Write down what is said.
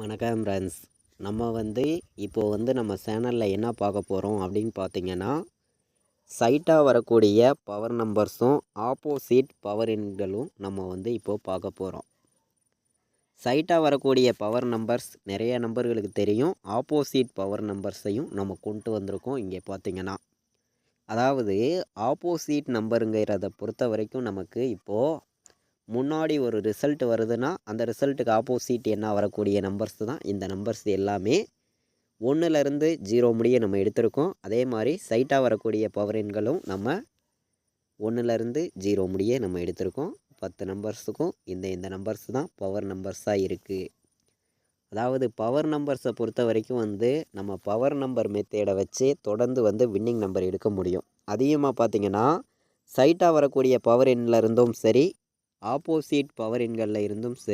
வணக்கம் ஃப்ரெண்ட்ஸ். நம்ம சேனலில் என்ன பார்க்க போகிறோம் அப்படின்னு பார்த்தீங்கன்னா, சைட்டாக வரக்கூடிய பவர் நம்பர்ஸும் ஆப்போசிட் பவர் எண்களும் இப்போது பார்க்க போகிறோம். சைட்டாக வரக்கூடிய பவர் நம்பர்ஸ் நிறைய நம்பர்களுக்கு தெரியும். ஆப்போசிட் பவர் நம்பர்ஸையும் நம்ம கொண்டு வந்திருக்கோம். இங்கே பார்த்தீங்கன்னா, அதாவது ஆப்போசிட் நம்பருங்கிறத பொறுத்த வரைக்கும் நமக்கு இப்போது முன்னாடி ஒரு ரிசல்ட் வருதுன்னா அந்த ரிசல்ட்டுக்கு ஆப்போசிட் என்ன வரக்கூடிய நம்பர்ஸ் தான் இந்த நம்பர்ஸ் எல்லாமே. 1லேருந்து 0 முடிய நம்ம எடுத்திருக்கோம். அதே மாதிரி சைட்டாக வரக்கூடிய பவர் எண்களும் நம்ம 1லேருந்து 0 முடிய நம்ம எடுத்திருக்கோம். 10 நம்பர்ஸுக்கும் இந்த நம்பர்ஸ் தான் பவர் நம்பர்ஸாக இருக்குது. அதாவது பவர் நம்பர்ஸை பொறுத்த வரைக்கும் நம்ம பவர் நம்பர் மெத்தேடை வச்சு தொடர்ந்து வின்னிங் நம்பர் எடுக்க முடியும். அதிகமாக பார்த்திங்கன்னா சைட்டாக வரக்கூடிய பவர் எண்ணில் இருந்தும் சரி, ஆப்போசிட் பவர் எண்களில் இருந்தும் சரி